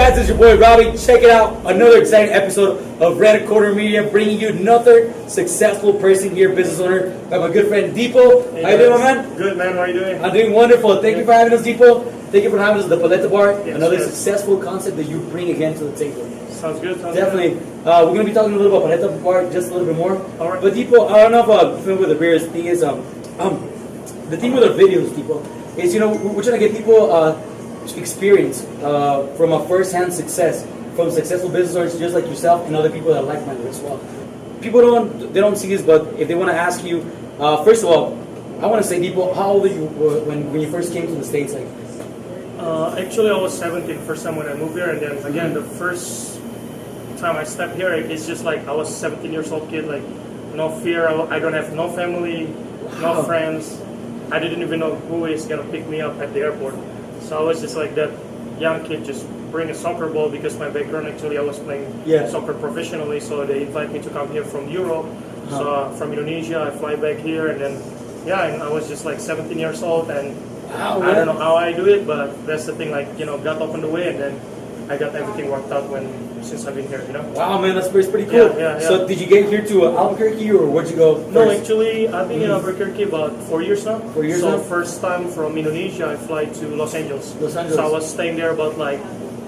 guys, it's your boy Robbie. Check it out. Another exciting episode of Red Corner Media, bringing you another successful person here, business owner. I have my good friend Deepo. Hey, how you doing, my man? Good, man. How are you doing? I'm doing wonderful. Thank you for having us, Deepo. Thank you for having us at the Paleta Bar. Yes, another yes. successful concept that you bring again to the table. Sounds good. Definitely. We're going to be talking a little about Paleta Bar just a little bit more. All right. But Deepo, I don't know if you're familiar with the beers. The thing is, the thing with our videos, Deepo, is we're trying to get people experience from a first-hand success from successful business owners just like yourself and other people that are like-minded as well. People don't see this, but if they want to ask you, first of all, I want to say, Deepo, how old were you when you first came to the States? Like, actually, I was 17 first time when I moved here, and then again the first time I stepped here, it's just like I was 17 years old kid, like no fear. I don't have no family, no friends. I didn't even know who is gonna pick me up at the airport. So I was just like that young kid, just bring a soccer ball because my background actually I was playing soccer professionally. So they invite me to come here from Europe. So from Indonesia, I fly back here, and then and I was just like 17 years old, and I don't know how I do it, but that's the thing. Like God opened the way, and then I got everything worked out since I've been here. Wow, man, that's pretty cool. Yeah. So did you get here to Albuquerque, or where'd you go first? No, actually, I've been in Albuquerque about 4 years now. 4 years so now? First time from Indonesia, I fly to Los Angeles. Los Angeles. So I was staying there about like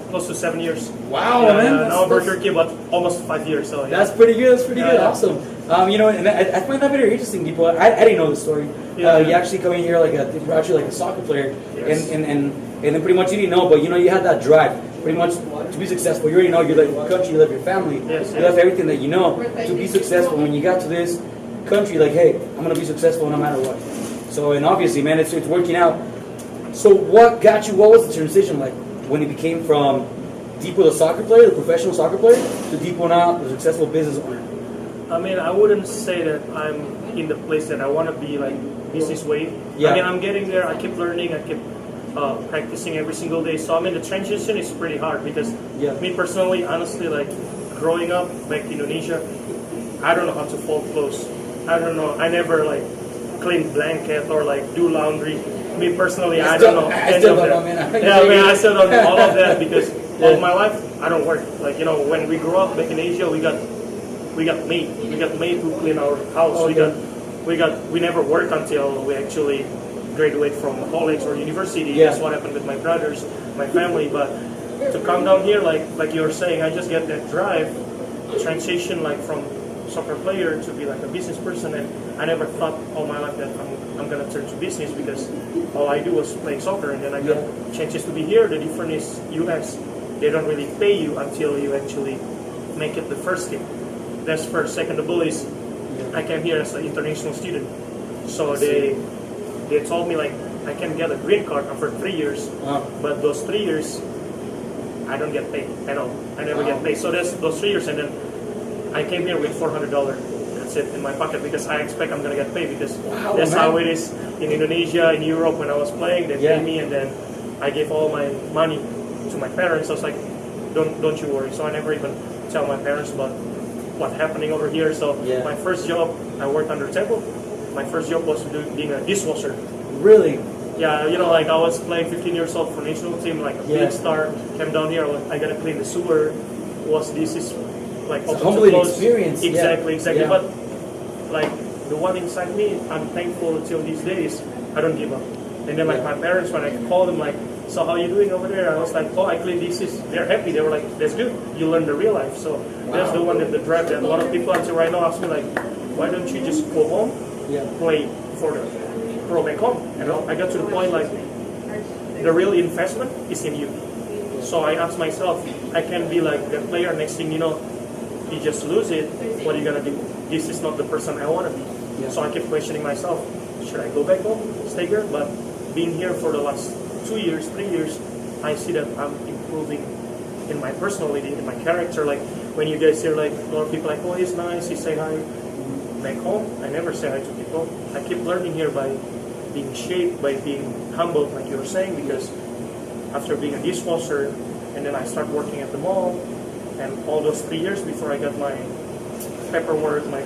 close to 7 years. Wow, man. Now Albuquerque about almost 5 years. So that's pretty good. That's pretty good. Yeah. Awesome. And I find that very interesting, Deepo. I didn't know the story. You actually coming here like they brought you like a soccer player, Yes. and then pretty much you didn't know, but you had that drive. Pretty much to be successful, you already know you left your country, you left your family, you left everything that you know to be successful. When you got to this country, like, hey, I'm gonna be successful no matter what. So, and obviously, man, it's working out. So, what got you? What was the transition like when you became from Deepo, the soccer player, the professional soccer player, to Deepo now, the successful business owner? I mean, I wouldn't say that I'm in the place that I want to be, like business way. Yeah. I mean, I'm getting there. I keep learning. I keep practicing every single day. So I mean, the transition is pretty hard because me personally, honestly, like growing up back in Indonesia, I don't know how to fold clothes. I don't know. I never like clean blanket or like do laundry. Me personally, I don't know. I still don't know, man. I still don't know all of that because all my life I don't work. Like when we grew up back in Asia, we got maid. We got maid who clean our house. We never worked until we actually graduate from college or university. That's what happened with my brothers, my family. But to come down here, like you were saying, I just get that drive, transition like from soccer player to be like a business person, and I never thought all my life that I'm gonna turn to business because all I do was playing soccer, and then I got chances to be here. The difference is US, they don't really pay you until you actually make it the first team. That's first. Second of all is I came here as an international student, so they told me like I can get a green card after 3 years, but those 3 years I don't get paid at all. I never get paid. So that's those 3 years, and then I came here with $400. That's it in my pocket because I expect I'm gonna get paid because that's how it is in Indonesia, in Europe. When I was playing, they paid me, and then I gave all my money to my parents. I was like, don't you worry. So I never even tell my parents about what's happening over here. So my first job, I worked under table. My first job was being a dishwasher. Really? Yeah, like I was playing 15 years old for national team, like a big star. Came down here, I gotta clean the sewer. This is like it's a humbling experience. Exactly. Yeah. But like the one inside me, I'm thankful until these days. I don't give up. And then like my parents, when I called them, like, so how you doing over there? I was like, I clean dishes. They're happy. They were like, that's good. You learn the real life. So that's the one that the drive that a lot of people until right now ask me like, why don't you just go home? Play for the pro back home. I got to the point like the real investment is in you. So I asked myself, I can be like the player. Next thing you know, you just lose it. What are you gonna do? This is not the person I want to be. So I kept questioning myself. Should I go back home, stay here? But being here for the last 2 years, 3 years, I see that I'm improving in my personality, in my character. Like when you guys hear like a lot of people like, he's nice, he say hi. Back home, I never say hi to people. I keep learning here by being shaped, by being humbled, like you were saying, because after being a dishwasher, and then I start working at the mall, and all those 3 years before I got my paperwork, my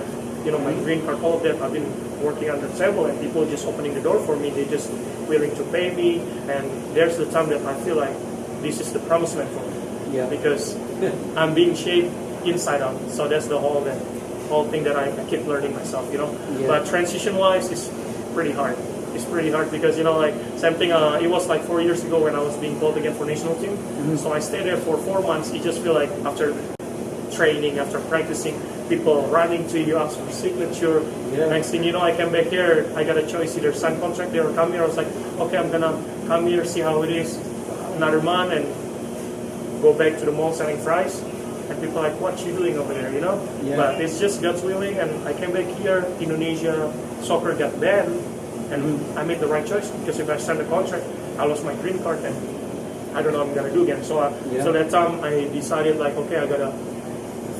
green card, all of that, I've been working under the table, and people just opening the door for me. They just willing to pay me, and there's the time that I feel like this is the promised land for me. Yeah. Because I'm being shaped inside out. So that's the whole thing that I keep learning myself, you know. Yeah. But transition wise is pretty hard. It's pretty hard because, you know, like same thing, it was like 4 years ago when I was being called again for national team. So I stayed there for 4 months. You just feel like after training, after practicing, people running to you, ask for signature. Yeah. Next thing you know, I came back here, I got a choice, either sign contract there or come here. I was like, okay, I'm gonna come here, see how it is another month and go back to the mall selling fries. And people are like, what you doing over there, you know? Yeah. But it's just God's willing, and I came back here, Indonesia, soccer got banned, and I made the right choice, because if I signed the contract, I lost my green card, and I don't know what I'm gonna do again. So, so that time I decided like, okay, I gotta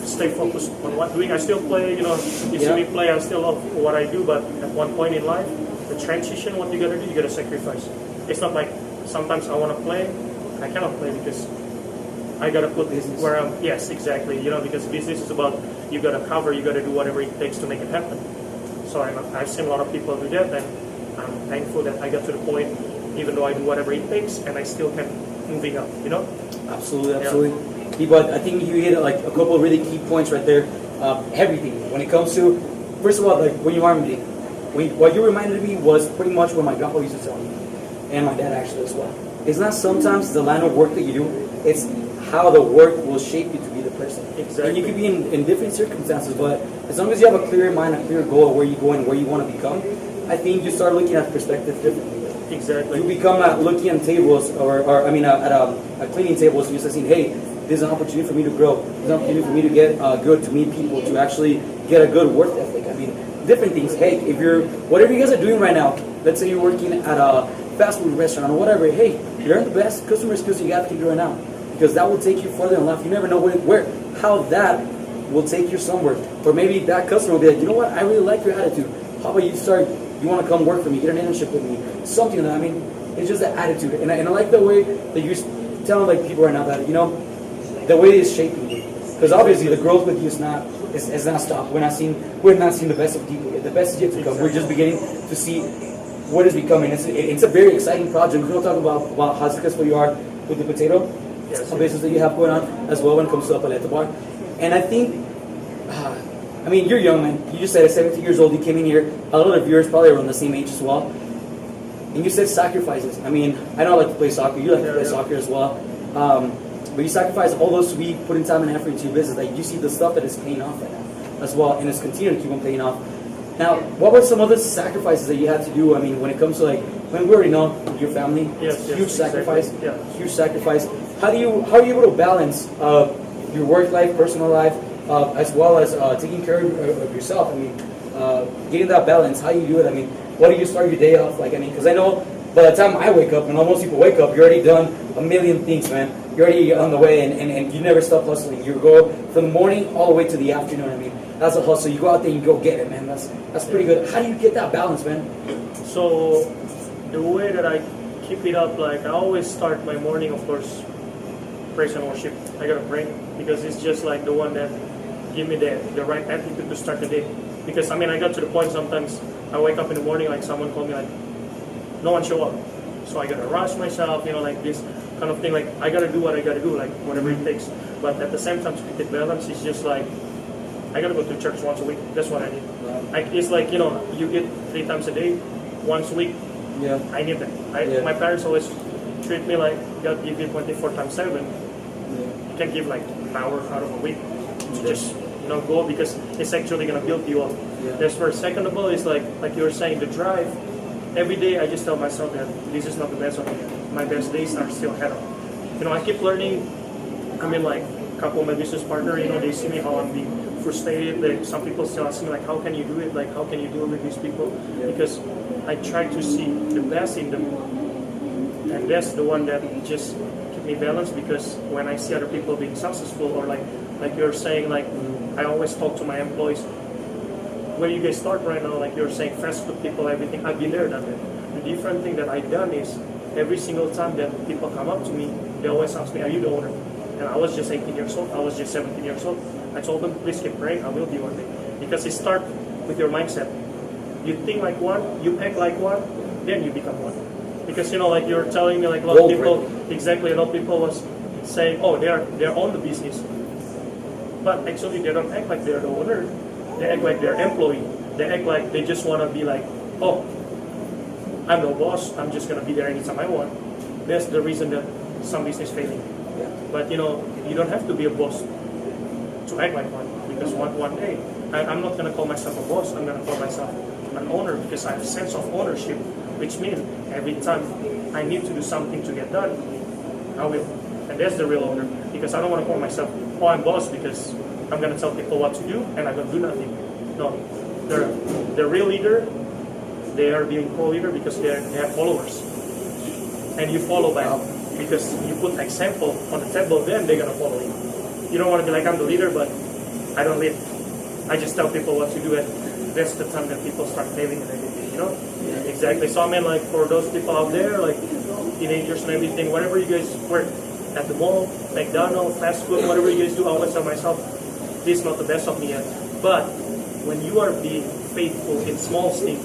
stay focused on what I'm doing. I still play, you know, you see me play, I still love what I do, but at one point in life, the transition, what you gotta do, you gotta sacrifice. It's not like sometimes I wanna play, I cannot play because I gotta put business where I'm. Yes, exactly. You know, because business is about you gotta cover, you gotta do whatever it takes to make it happen. So I've seen a lot of people do that, and I'm thankful that I got to the point, even though I do whatever it takes, and I still can moving up. You know. Absolutely, absolutely. But I think you hit like a couple of really key points right there. Everything when it comes to, first of all, like when you are meeting, what you reminded me was pretty much what my grandpa used to tell me, and my dad actually as well. It's not sometimes the line of work that you do; it's how the work will shape you to be the person. Exactly. And you could be in different circumstances, but as long as you have a clear mind, a clear goal of where you're going, where you want to become, I think you start looking at perspective differently. Exactly. You become looking at tables, or I mean, at cleaning tables, and you're saying, hey, there's an opportunity for me to grow. There's an opportunity for me to get good, to meet people, to actually get a good work ethic. I mean, different things. Hey, if you're, whatever you guys are doing right now, let's say you're working at a fast food restaurant or whatever, hey, learn the best customer skills you have to do right now. Because that will take you further in life. You never know how that will take you somewhere. Or maybe that customer will be like, you know what, I really like your attitude. How about you want to come work for me, get an internship with me, something like that. I mean, it's just that attitude. And I like the way that you're telling like people right now that, you know, the way it's shaping you. Because obviously the growth with you is not stopped. We're not seeing the best of people. The best is yet to come. We're just beginning to see what is becoming. It's a very exciting project. We're going to talk about how successful you are with the potato. A business that you have going on as well when it comes to a Paleta Bar. And I think, I mean, you're young, man. You just said at 17 years old, you came in here. A lot of viewers probably around the same age as well. And you said sacrifices. I mean, I know I like to play soccer. You like to play soccer as well. But you sacrifice all those weeks, putting time and effort into your business. Like, you see the stuff that is paying off right now as well, and it's continuing to keep on paying off. Now, what were some other sacrifices that you had to do? I mean, when it comes to like, when we already know your family, huge sacrifice, huge sacrifice. How are you able to balance your work life, personal life, as well as taking care of yourself? I mean, getting that balance. How you do it? I mean, what do you start your day off like? I mean, because I know by the time I wake up, and most people wake up, you're already done a million things, man. You're already on the way, and you never stop hustling. You go from the morning all the way to the afternoon. I mean, that's a hustle. You go out there and you go get it, man. That's pretty good. How do you get that balance, man? So the way that I keep it up, like I always start my morning, of course, praise and worship. I gotta pray because it's just like the one that give me the right attitude to start the day. Because I mean, I got to the point sometimes I wake up in the morning, like someone called me, like no one show up, so I gotta rush myself, you know, like this kind of thing. Like I gotta do what I gotta do, like whatever it takes. But at the same time, to keep it balanced, it's just like I gotta go to church once a week. That's what I need. It's like, you know, you eat 3 times a day, once a week. Yeah. I need that. My parents always treat me like God give you 24 times 7. You can give like an hour out of a week to just, you know, go, because it's actually gonna build you up. That's first. Second of all is like you were saying, the drive. Every day I just tell myself that this is not the best of me. My best days are still ahead of. You know, I keep learning. I mean, like a couple of my business partners, you know, they see me how I'm being frustrated. Like some people still ask me like, how can you do it? Like, how can you deal with these people? Because I try to see the best in them, and that's the one that just keep me balanced. Because when I see other people being successful, or like you're saying, like I always talk to my employees, where you guys start right now, like you're saying, fast food people, everything. I've been there, done that. The different thing that I've done is every single time that people come up to me, they always ask me, are you the owner? And I was just 18 years old. I was just 17 years old. I told them, please keep praying. I will be one day. Because it starts with your mindset. You think like one, you act like one, then you become one. Because, you know, like you're telling me, like a lot of people, exactly, a lot of people was saying, oh, they're on the business, but actually they don't act like they're the owner. They act like they're employee. They act like they just want to be like, oh, I'm the boss. I'm just gonna be there anytime I want. That's the reason that some business failing. But you don't have to be a boss to act like one, because one day I'm not gonna call myself a boss. I'm gonna call myself an owner, because I have a sense of ownership, which means every time I need to do something to get done, I will. And that's the real owner, because I don't want to call myself, oh, I'm boss, because I'm gonna tell people what to do and I'm gonna do nothing. No, the real leader, they are being co-leader because they have followers, and you follow back because you put example on the table. Then they're gonna follow you. You don't want to be like, I'm the leader, but I don't lead. I just tell people what to do, and that's the time that people start failing and everything. Exactly. So I mean, like, for those people out there, like teenagers and everything, whatever you guys work at the mall, McDonald's, fast food, whatever you guys do, I always tell myself, this is not the best of me yet. But when you are being faithful in small things,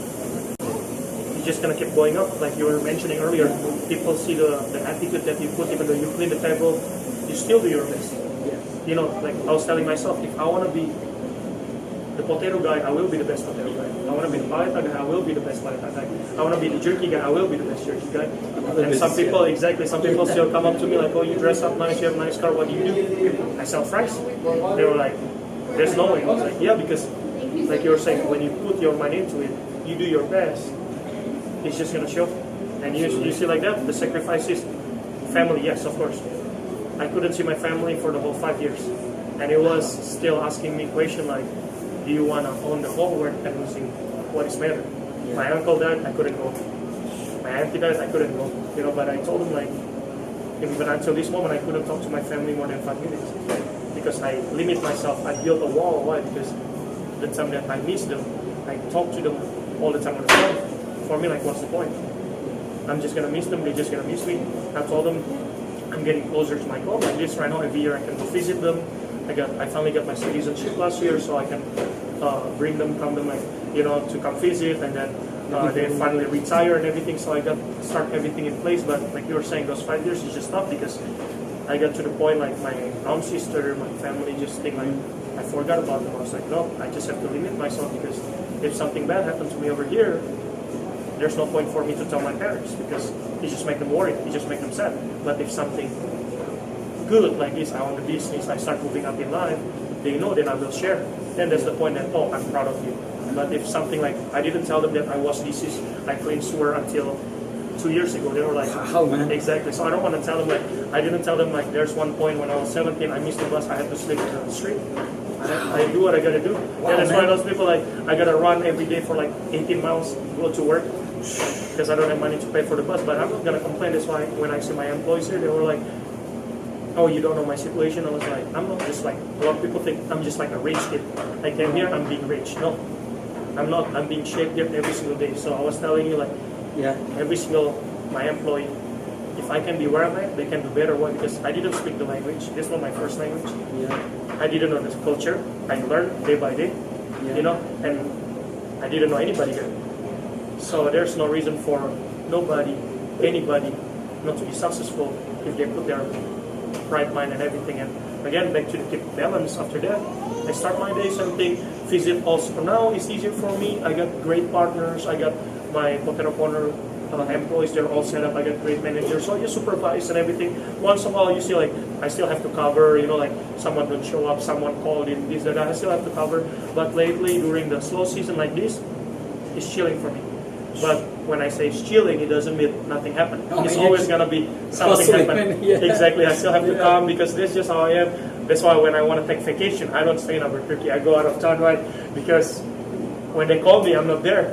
you're just gonna keep going up. Like you were mentioning earlier, people see the attitude that you put, even though you clean the table, you still do your best. Like I was telling myself, if I wanna be the potato guy, I will be the best potato guy. I want to be the paleta guy, I will be the best paleta guy. I want to be the jerky guy, I will be the best jerky guy. And some people still come up to me like, oh, you dress up nice, you have a nice car, what do you do? I sell fries. They were like, there's no way. I was like, yeah, because like you were saying, when you put your money into it, you do your best, it's just going to show. And you see like that, the sacrifices, family, yes, of course. I couldn't see my family for the whole 5 years. And it was still asking me question like, do you want to own the whole world and losing what is matter? My uncle died, I couldn't go. My auntie died, I couldn't go. But I told him like, even until this moment, I couldn't talk to my family more than 5 minutes. Because I limit myself, I built a wall. Why? Because the time that I miss them, I talk to them all the time on the phone. For me, like, what's the point? I'm just going to miss them, they're just going to miss me. I told them, I'm getting closer to my goal. Like this right now, every year I can go visit them. I finally got my citizenship last year, so I can bring them, to come visit, and then they finally retire and everything. So I got start everything in place. But like you were saying, those 5 years is just tough because I got to the point like my own sister, my family just think like I forgot about them. I was like, no, I just have to limit myself because if something bad happened to me over here, there's no point for me to tell my parents because it just make them worried, it just make them sad. But if something good like this, I own the business, I start moving up in life, they know, then I will share. Then that's the point that, oh, I'm proud of you. But if something like, I didn't tell them that I was deceased, I cleaned sewer until 2 years ago. They were like, oh man. Exactly. So I don't want to tell them like, I didn't tell them like, there's one point when I was 17, I missed the bus, I had to sleep in the street. I do what I gotta do. Wow, and that's why those people like, I gotta run every day for like 18 miles, go to work, because I don't have money to pay for the bus. But I'm not gonna complain. That's why when I see my employees here, they were like, oh, you don't know my situation. I was like, I'm not just like, a lot of people think I'm just like a rich kid. I came here, I'm being rich. No, I'm not. I'm being shaped here every single day. So I was telling you like, every single, my employee, if I can be where I'm at, they can do better. Why? Because I didn't speak the language. This was my first language. I didn't know this culture. I learned day by day, and I didn't know anybody here. So there's no reason for anybody not to be successful if they put their right mind and everything. And again, back to the keep balance. After that, I start my day, something visit also. Now it's easier for me. I got great partners. I got my potato corner employees, they're all set up. I got great managers, so you supervise and everything. Once in a while, you see like I still have to cover, like someone don't show up, someone called in, this, that, I still have to cover. But lately, during the slow season like this, it's chilling for me. But when I say it's chilling, it doesn't mean nothing happened. It's always gonna be something happen. Exactly, I still have to come because that's just how I am. That's why when I want to take vacation, I don't stay in Albuquerque. I go out of town, right? Because when they call me, I'm not there.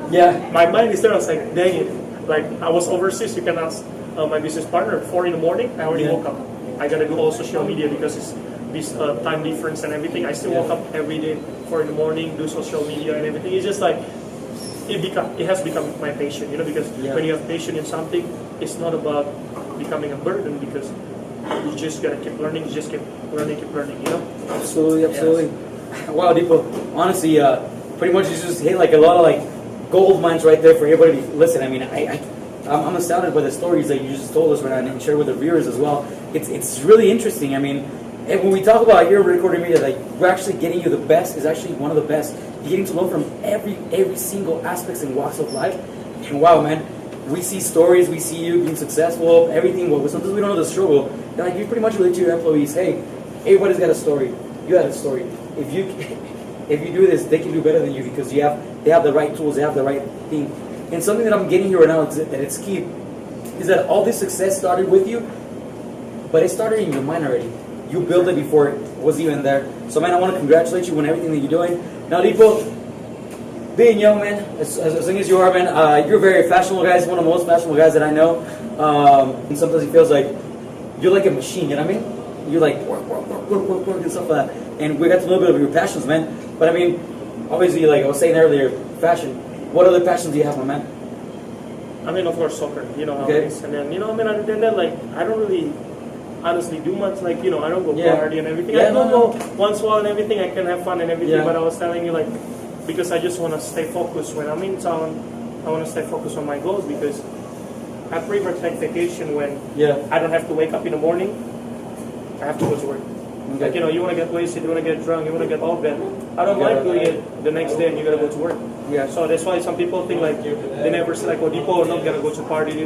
My mind is there. I was like, dang it. Like I was overseas, you can ask my business partner, 4 in the morning, I already woke up. I gotta do all social media because it's this time difference and everything. I still woke up every day, 4 in the morning, do social media and everything. It's just like, it has become my passion, because when you have passion in something, it's not about becoming a burden because you just gotta keep learning, you just keep learning, Absolutely. Yes. Wow, Deepo, honestly, pretty much you just hit like a lot of like gold mines right there for everybody to listen. I mean, I'm astounded by the stories that you just told us right now and shared with the viewers as well. it's really interesting. I mean, and when we talk about here recording media, like we're actually getting you the best is actually one of the best. You're getting to learn from every single aspects and walks of life. And wow, man, we see stories, we see you being successful, everything. Well, sometimes we don't know the struggle. And like you pretty much relate to your employees. Hey, everybody's got a story. You have a story. If you do this, they can do better than you because they have the right tools, they have the right thing. And something that I'm getting here right now is that it's key is that all this success started with you, but it started in your mind already. You built it before it was even there. So man, I want to congratulate you on everything that you're doing. Now, Dipo, being young, man, as young as you are, man, you're very fashionable guys, one of the most fashionable guys that I know. And sometimes it feels like you're like a machine, you know what I mean? You're like work, and stuff like that. And we got to know a little bit of your passions, man. But I mean, obviously, like I was saying earlier, fashion. What other passions do you have, my man? I mean, of course, soccer. You know how it is. And then, I mean, other than that, like, I don't really honestly do much. Like, I don't go party and everything. I don't go once in a while and everything. I can have fun and everything. But I was telling you, like, because I just want to stay focused when I'm in town. I want to stay focused on my goals because I prefer take vacation when I don't have to wake up in the morning. I have to go to work. Okay. Like, you want to get wasted, you want to get drunk, you want to get all that. I don't like doing it the next day and you got to go to work. Yeah. So that's why some people think like they never say like, oh, Dipo, not gonna go to party.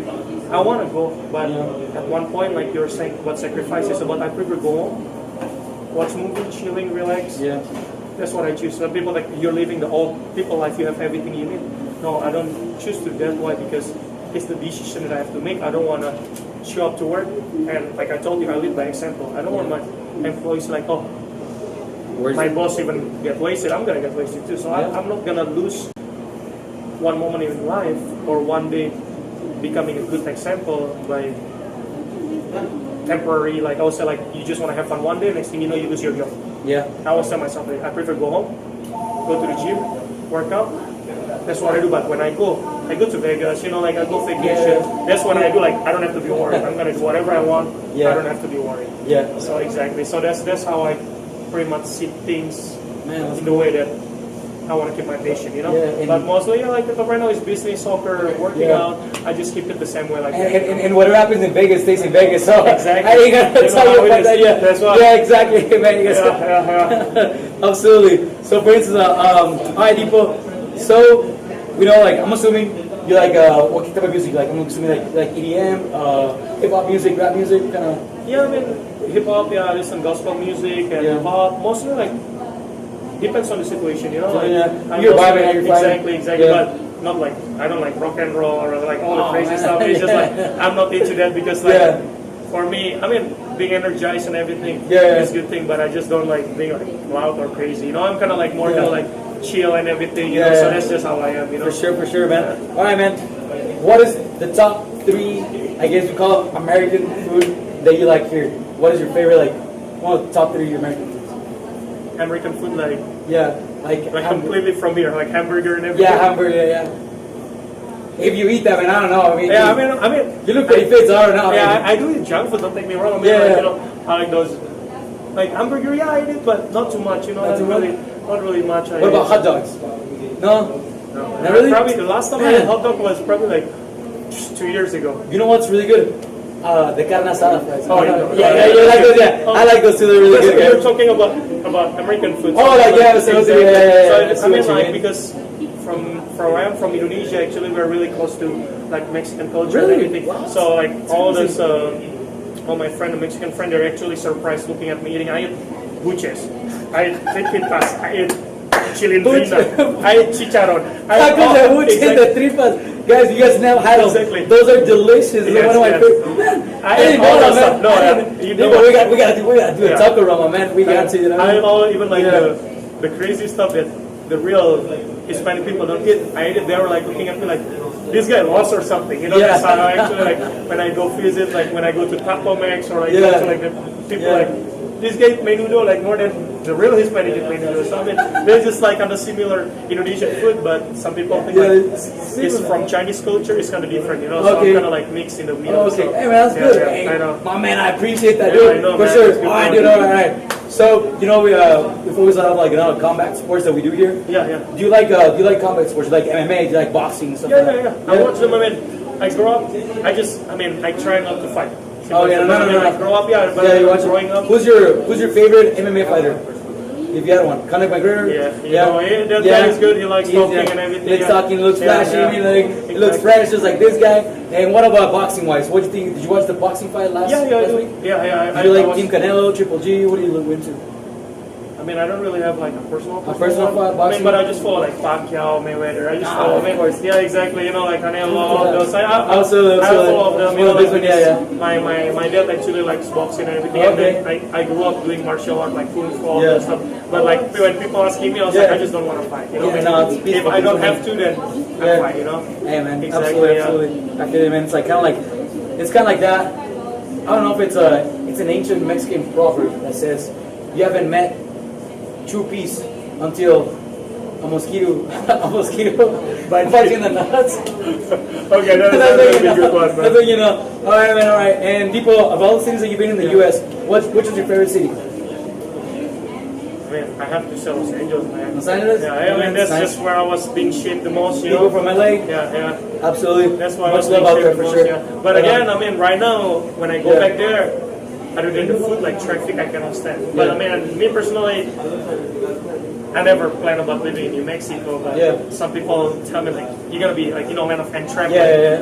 I want to go, but at one point, like you're saying, what sacrifice is about, I prefer go home, watch movie, chilling, relax. Yeah. That's what I choose. Some people like you're living the old people life, you have everything you need. No, I don't choose to that. Why? Because it's the decision that I have to make. I don't want to show up to work and like I told you, I lead by example. I don't want my employees like, oh, my boss even get wasted, I'm gonna get wasted too. So I'm not gonna lose one moment in life or one day becoming a good example by temporary, like I would say, like you just want to have fun one day, next thing you know you lose your job. Yeah. I always tell myself like, I prefer go home, go to the gym, work out. That's what I do. But when I go to Vegas, like I go vacation. That's what I do. Like I don't have to be worried. I'm gonna do whatever I want. I don't have to be worried. Yeah. So exactly. So that's how I pretty much see things in the way that I want to keep my patient, but mostly, like right now is business, soccer, working out. I just keep it the same way, like and whatever happens in Vegas stays in Vegas. So exactly. I ain't gonna tell you about that. Yeah, that's why. Yeah, exactly, man. Absolutely. So, for instance, all right, Dipo. So, like I'm assuming you like what type of music? Like I'm assuming like EDM, hip hop music, rap music, kind of. Yeah, I mean hip hop. Yeah, I listen gospel music and pop. Mostly like. Depends on the situation, So, you're vibing, you're exactly, but not like I don't like rock and roll or like all the crazy stuff. It's just like I'm not into that because like for me, I mean being energized and everything is a good thing, but I just don't like being like loud or crazy. I'm kind of like more kind of like chill and everything. So that's just how I am. For sure, man. All right, man. What is the top 3? I guess we call it American food that you like here. What is your favorite? Like one of the top 3 American food? American food, like like completely from here, like hamburger and everything. Yeah, hamburger. Yeah. If you eat that, man, I don't know. I mean, you look pretty fit, so I don't know. Yeah, I do eat junk food. Don't take me wrong. I mean, I like those, like hamburger. Yeah, I eat, but not too much. Not really much. What about hot dogs? No. Not really. Probably the last time I had hot dog was probably like 2 years ago. You know what's really good? The carne asada fries. Oh, you like those? Yeah, I like those too. They're really good. You're talking about American food. Oh, like So I mean, like because from where I'm from, Indonesia, actually we're really close to like Mexican culture and everything. What? So like all this, all my friend, a Mexican friend, they're actually surprised looking at me eating. I eat buches, I eat tripas, I eat chilindrina, I eat chicharron. The tripas. Guys, you guys never had them. Exactly. Those are delicious. One of my favorite. I didn't know that stuff. No, we gotta do a taco rama, man. We got to. I know even like the crazy stuff that the real Hispanic people don't eat. I ate it. They were like looking at me like, this guy lost or something. That's how I actually like when I go visit, like when I go to Taco Max or like go to like the people like this guy menudo like more than the real Hispanic eat menudo. So I mean, they're just like on the similar Indonesian food, but some people think like it's from Chinese culture. It's kind of different, So I'm kind of like mixed in the middle. Okay, so, hey man, that's good. Yeah, I know. My man, I appreciate that, dude. I know, for man, sure. All right, dude. All right. So we before we start off like combat sports that we do here. Yeah. Do you like combat sports? Do you like MMA? Do you like boxing and stuff? Yeah. I watch them. I mean, I grew up. I try not to fight. Oh yeah, no. Like, grow up, yeah. But Yeah, you watch growing up. Who's your favorite MMA fighter? If you had one, Conor McGregor. That guy is good. He likes talking and everything. He likes talking. Looks flashy. Exactly. He looks fresh, just like this guy. And what about boxing wise? What do you think? Did you watch the boxing fight last week? Yeah. Do you like Team Canelo, Triple G? What do you look into? I mean, I don't really have like a personal fight, boxing. I mean, but I just follow like Pacquiao, Mayweather. I just follow. Yeah, exactly. You know, like Canelo, all those. I follow all of them. You know, like my dad actually likes boxing and everything. Okay. And then I grew up doing martial art, like kung fu, all that stuff. But like when people asking me, I was like, I just don't want to fight. You know, if I don't have to, then I fight. You know. Hey man, exactly, absolutely. I feel it, man. It's like kind of like that. I don't know if it's an ancient Mexican proverb that says you haven't met true peace until a mosquito bites you in the nuts. Okay, that's a good one, man. That's what you know. All right, man. All right. And people, of all the cities that you've been in the U.S., which is your favorite city? Man, I have to say Los Angeles, man. Los Angeles? Yeah, I mean that's just where I was being shaped the most. You People know, from LA? Yeah. Absolutely. That's why I was being shaped the most. Yeah. But again, I mean, right now when I go back there, other than the food, like traffic, I cannot stand. But I mean, me personally, I never planned about living in New Mexico. But some people tell me like you're gonna be like man of traffic.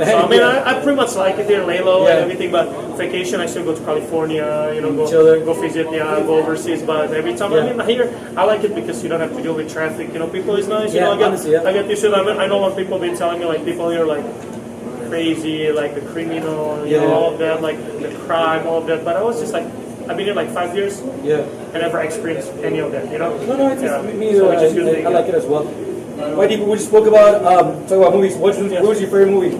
So I mean, I pretty much like it here, lay low and everything. But vacation, I still go to California. Go visit, go overseas. But every time I mean here, I like it because you don't have to deal with traffic. People is nice. I get used to it. I know when people been telling me like people here like crazy, like the criminal, all of that, like the crime, all of that. But I was just like, I've been here like 5 years. And never experienced any of that. No, it's me either. I like it as well. Why people we just spoke about talk about movies. What was your favorite movie?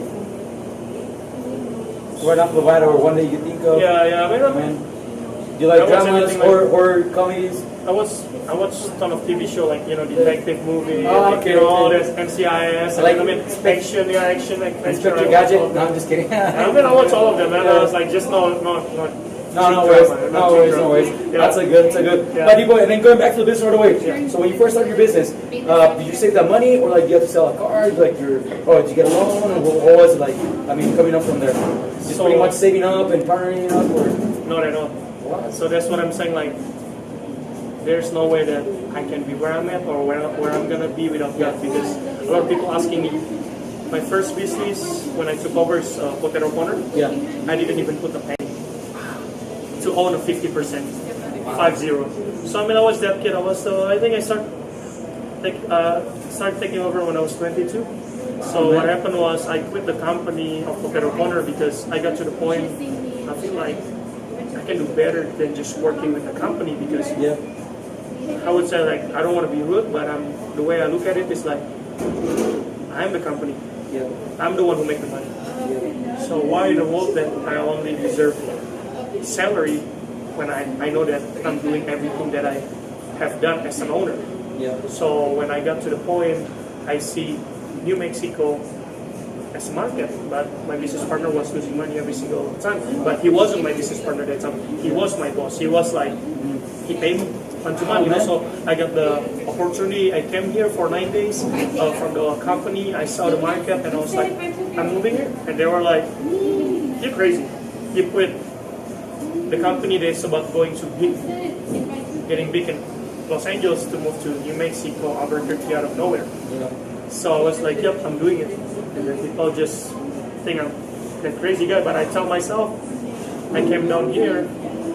Right off the bat, or one that you think of? I mean, do you like dramas or comedies? I watched a ton of TV show like detective movie, all this NCIS, like action, adventure. Inspector Gadget. No, I'm just kidding. I mean, I watched all of them, and I was like, just no worries. That's a good. But people, and then going back to the business right away. So when you first started your business, did you save that money, or like you have to sell a car? Like did you get a loan, or what was it like? I mean, coming up from there, just pretty much saving up and partnering up, or not at all. Wow. So that's what I'm saying. Like, there's no way that I can be where I'm at or where I'm gonna be without that, because a lot of people asking me. My first business when I took over is Paleta Bar. I didn't even put a penny to own a 50%, 50. So I mean, I was that kid. I think I started taking over when I was 22. So what happened was I quit the company of Paleta Bar because I got to the point I feel like I can do better than just working with the company, because I would say like I don't want to be rude, but the way I look at it is like I'm the company. I'm the one who make the money. So why in the world that I only deserve salary when I know that I'm doing everything that I have done as an owner? So when I got to the point, I see New Mexico as a market, but my business partner was losing money every single time. But he wasn't my business partner at that time. He was my boss. He was like, he paid me onto money. So I got the opportunity. I came here for 9 days from the company. I saw the market and I was like, I'm moving here. And they were like, you're crazy. You quit the company that's about going to getting big in Los Angeles to move to New Mexico, Albuquerque out of nowhere. So I was like, yep, I'm doing it. And then people just think I'm that crazy guy. But I tell myself, I came down here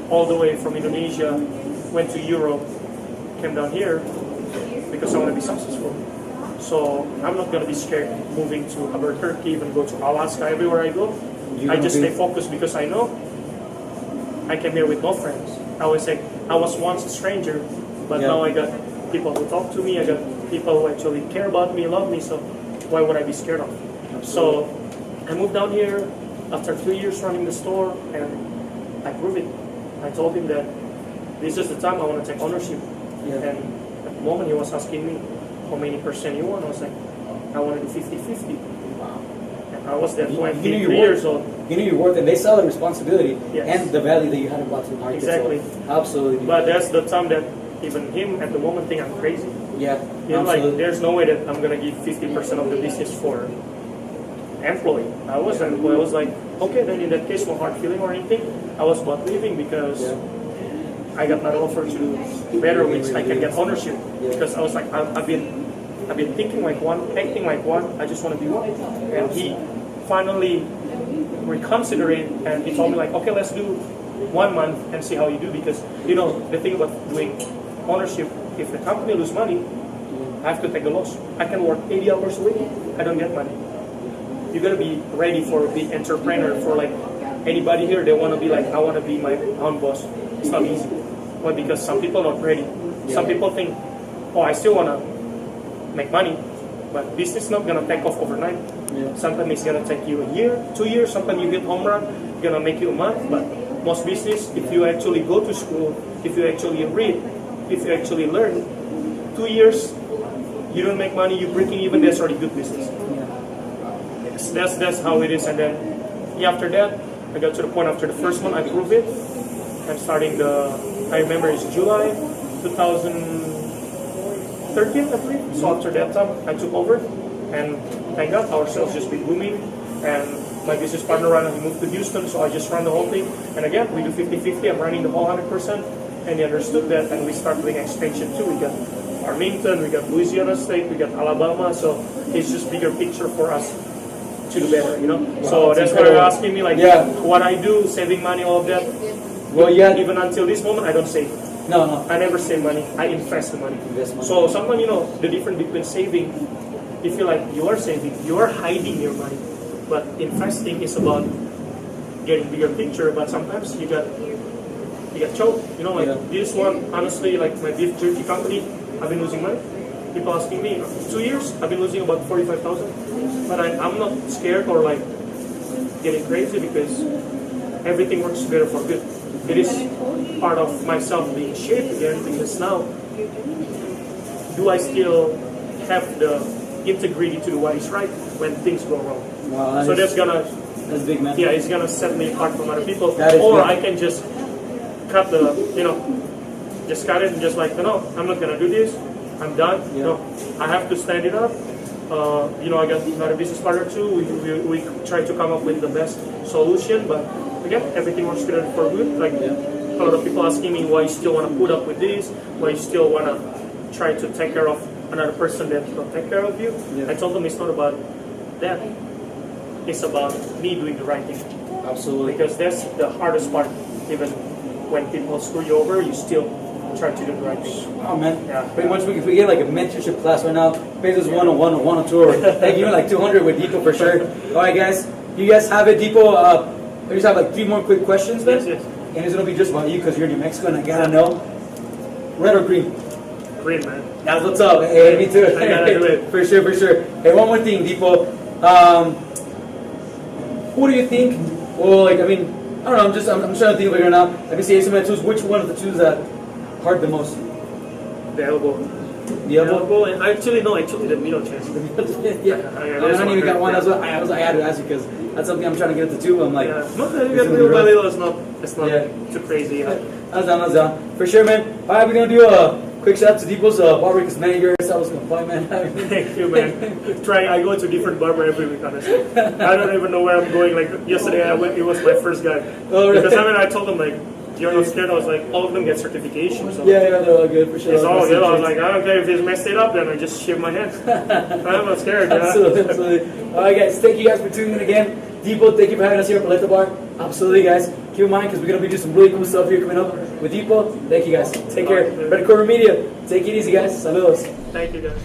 all the way from Indonesia, went to Europe, came down here because I want to be successful. So I'm not going to be scared moving to Albuquerque, even go to Alaska, everywhere I go. I just stay focused because I know I came here with no friends. I always say I was once a stranger, but now I got people who talk to me. I got people who actually care about me, love me. So why would I be scared of? So I moved down here after 3 years running the store, and I proved it. I told him that this is the time I want to take ownership. And at the moment he was asking me how many percent you want. I was like, I want to do 50-50. And I was that 23 years old. You knew your worth, and they saw the responsibility and the value that you had brought to the market. Exactly. So, absolutely. But that's the time that even him at the moment think I'm crazy. Like there's no way that I'm gonna give 50% of the business for employee. I was an employee. I was like, okay, then in that case, no hard feeling or anything. I was about leaving because I got another offer to do better, which I can get ownership. Because I was like, I've been thinking like one, acting like one. I just want to be one. And he finally reconsidered, and he told me like, okay, let's do 1 month and see how you do. Because you know the thing about doing ownership, if the company lose money, I have to take a loss. I can work 80 hours a week, I don't get money. You gotta be ready for a big entrepreneur. For like anybody here, they want to be like, I want to be my own boss. It's not easy. Why? Because some people are not ready. Some people think, oh, I still want to make money, but business is not gonna take off overnight. Sometimes it's gonna take you a year, 2 years. Sometimes you hit home run, it's gonna make you a month. But most business, if you actually go to school, if you actually read, if you actually learn, 2 years, you don't make money, you're breaking even, that's already good business. Yes, that's how it is. And then after that, I got to the point after the first month, I proved it. I'm starting I remember it's July 2013, I believe. So after that time, I took over, and thank God, our sales just been booming. And my business partner ran, he moved to Houston, so I just run the whole thing. And again, we do 50-50, I'm running the whole 100%. And he understood that, and we start doing expansion too. We got Arlington, we got Louisiana State, we got Alabama, so it's just bigger picture for us to do better, you know. Wow, so that's why you're asking me, like, what I do, saving money, all of that. Well, even until this moment, I don't save. No. I never save money. I invest the money. So sometimes, you know, the difference between saving, you feel like you are saving, you are hiding your money. But investing is about getting bigger picture. But sometimes you got choked. You know, like this one, honestly, like my beef jerky company, I've been losing money. People asking me, 2 years, I've been losing about 45,000. But I'm not scared or like getting crazy, because everything works together for good. It is part of myself being shaped again, because now, do I still have the integrity to do what is right when things go wrong? Wow, so that's big, man. Yeah, it's gonna set me apart from other people. Or good. I can just cut just cut it and just like, no, I'm not gonna do this. I'm done. No, I have to stand it up. I got another business partner too. We try to come up with the best solution, but again, everything works together for good. Like a lot of people asking me, why you still want to put up with this? Why you still want to try to take care of another person that will take care of you? I told them it's not about that. It's about me doing the right thing. Absolutely. Because that's the hardest part. Even when people screw you over, you still try to do the right thing. Oh man, pretty much we get like a mentorship class right now. Pays us 101 or 102, or like even like 200 with Deepo for sure. All right, guys, you guys have it, Deepo. We just have like 3 more quick questions, man. Yes. And it's gonna be just about you because you're New Mexico, and I gotta know, red or green? Green, man. That's what's up. Hey, me too. I gotta do it. For sure. Hey, one more thing, Deepo. Who do you think? Well, like I mean, I don't know. I'm trying to think of it right now. Let me see some of the tools. Which one of the tools that hurt the most? The elbow. The elbow? And actually the middle chest. I don't even got one. That's what I had to ask you, because that's something I'm trying to get into too. I'm like, no, you got little by little. It's not too crazy. That's down. For sure, man. All right, we're gonna do a quick shout out to Deepo's barber, because man, yours I was gonna find, man. Thank you, man. I go to different barber every week, honestly. I don't even know where I'm going. Like yesterday, it was my first guy. Oh, really? Because I told them like, you're not scared. I was like, all of them get certification. So they're all good for sure. It's all good. I was like, I don't care if they messed it up, then I just shave my head. I'm not scared. Absolutely. All right, guys. Thank you guys for tuning in again. Deepo, thank you for having us here at Paleta Bar. Absolutely, guys. Keep in mind, because we're gonna be doing some really cool stuff here coming up with Deepo. Thank you, guys. Take care. Red Corner Media. Take it easy, guys. Saludos. Thank you, guys.